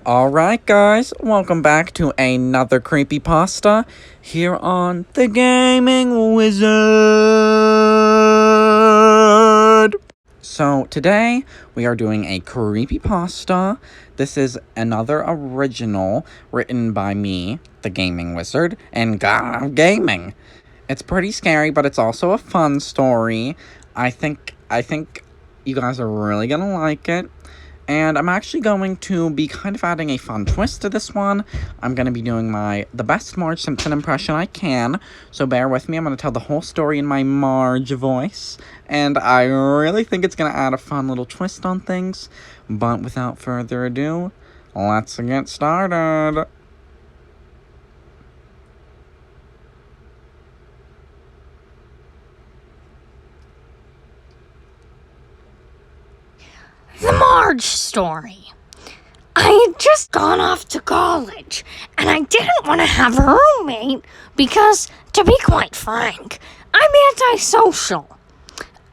Alright, guys, welcome back to another creepypasta here on the Gaming Wizard. So, today we are doing a creepypasta. This is another original written by me, the Gaming Wizard, and God of Gaming. It's pretty scary, but it's also a fun story. I think you guys are really gonna like it. And I'm actually going to be kind of adding a fun twist to this one. I'm going to be doing the best Marge Simpson impression I can. So bear with me. I'm going to tell the whole story in my Marge voice. And I really think it's going to add a fun little twist on things. But without further ado, let's get started. The Marge story. I had just gone off to college, and I didn't want to have a roommate because, to be quite frank, I'm antisocial.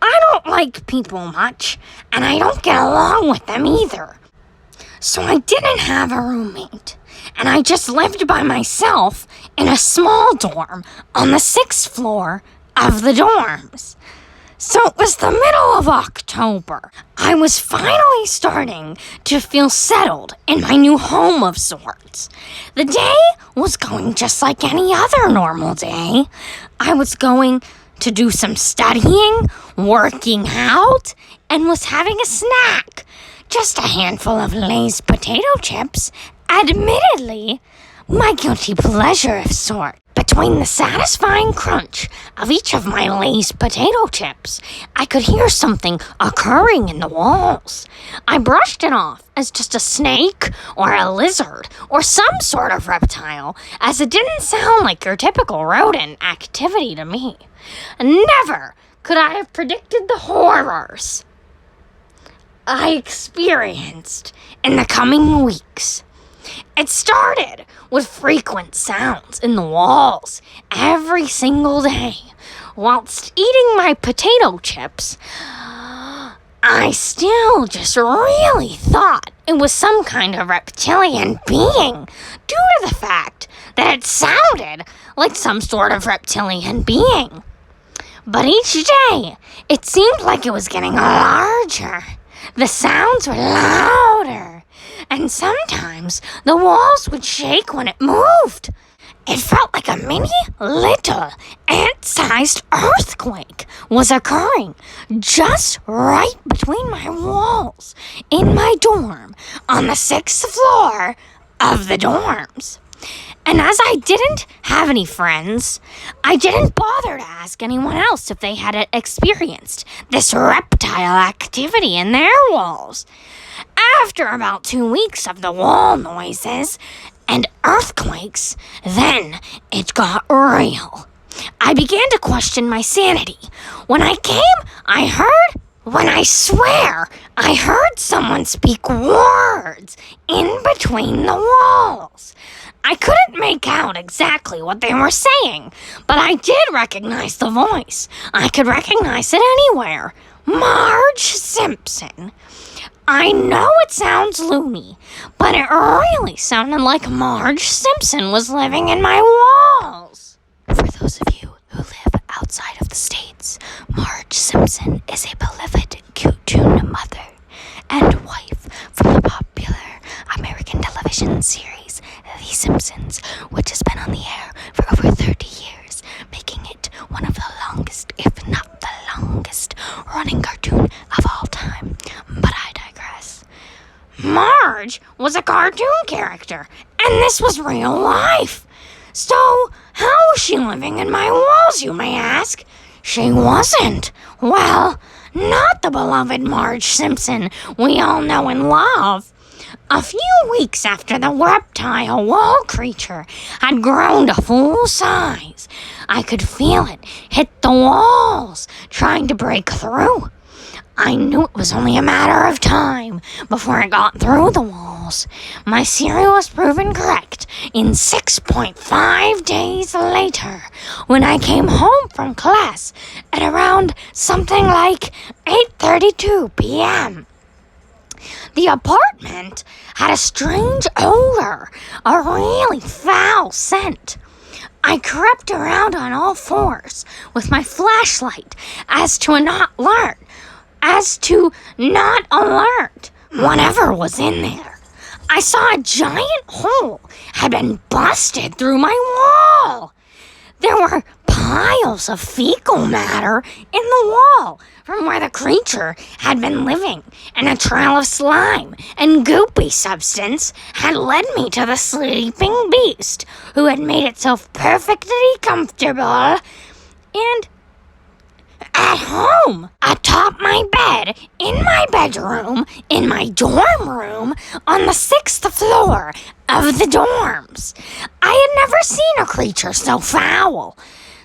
I don't like people much, and I don't get along with them either. So I didn't have a roommate, and I just lived by myself in a small dorm on the 6th floor of the dorms. So it was the middle of October. I was finally starting to feel settled in my new home of sorts. The day was going just like any other normal day. I was going to do some studying, working out, and was having a snack. Just a handful of Lay's potato chips, admittedly, my guilty pleasure of sort. Between the satisfying crunch of each of my Lay's potato chips, I could hear something occurring in the walls. I brushed it off as just a snake or a lizard or some sort of reptile, as it didn't sound like your typical rodent activity to me. Never could I have predicted the horrors I experienced in the coming weeks. It started with frequent sounds in the walls every single day. Whilst eating my potato chips, I still just really thought it was some kind of reptilian being due to the fact that it sounded like some sort of reptilian being. But each day, it seemed like it was getting larger. The sounds were louder. And sometimes the walls would shake when it moved. It felt like a mini, little, ant-sized earthquake was occurring just right between my walls in my dorm on the 6th floor of the dorms. And as I didn't have any friends, I didn't bother to ask anyone else if they had experienced this reptile activity in their walls. After about 2 weeks of the wall noises and earthquakes, then it got real. I began to question my sanity. When I swear, I heard someone speak words in between the walls. I couldn't make out exactly what they were saying, but I did recognize the voice. I could recognize it anywhere. Marge Simpson. I know it sounds loony, but it really sounded like Marge Simpson was living in my walls. For those of you who live outside of the States, Marge Simpson is a beloved cartoon mother and wife from the popular American television series The Simpsons, which has been on the air for over 30 years, making it one of the longest, if not the longest, running cartoon of all time. But I digress. Marge was a cartoon character, and this was real life. So, how was she living in my walls, you may ask? She wasn't. Well, not the beloved Marge Simpson we all know and love. A few weeks after the reptile wall creature had grown to full size, I could feel it hit the walls, trying to break through. I knew it was only a matter of time before it got through the walls. My theory was proven correct in 6.5 days later, when I came home from class at around something like 8:32 p.m. The apartment had a strange odor, a really foul scent. I crept around on all fours with my flashlight as to not alert whatever was in there. I saw a giant hole had been busted through my wall. There were piles of fecal matter in the wall from where the creature had been living, and a trail of slime and goopy substance had led me to the sleeping beast, who had made itself perfectly comfortable and at home, atop my bed, in my bedroom, in my dorm room, on the 6th floor of the dorms. I had never seen a creature so foul,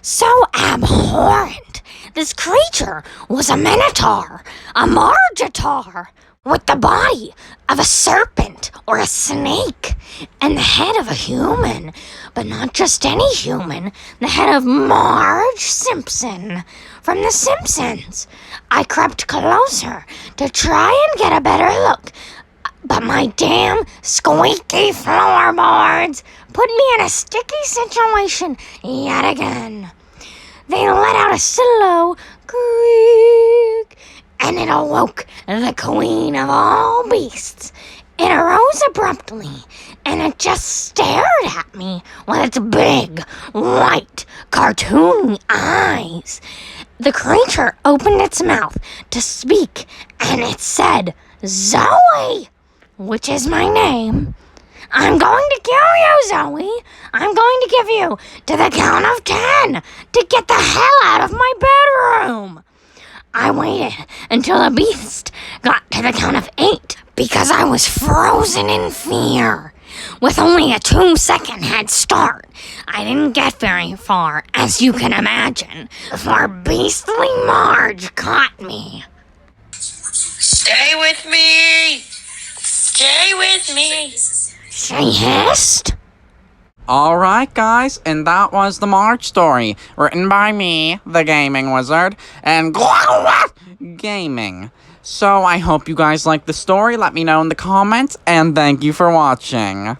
so abhorrent. This creature was a minotaur, a margitar, with the body of a serpent or a snake, and the head of a human, but not just any human, the head of Marge Simpson from The Simpsons. I crept closer to try and get a better look, but my damn squeaky floorboards put me in a sticky situation yet again. They let out a slow creak, and it awoke the queen of all beasts. It arose abruptly, and it just stared at me with its big, white, cartoony eyes. The creature opened its mouth to speak, and it said, "Zoe," which is my name. "I'm going to kill you, Zoe. I'm going to give you to the count of 10 to get the hell out of my bedroom." I waited until the beast got to the count of 8 because I was frozen in fear. With only a 2-second head start, I didn't get very far, as you can imagine, before beastly Marge caught me. Stay with me! Stay with me! She hissed. Alright, guys, and that was the Marge story, written by me, the Gaming Wizard, and Gaming. So I hope you guys liked the story. Let me know in the comments, and thank you for watching.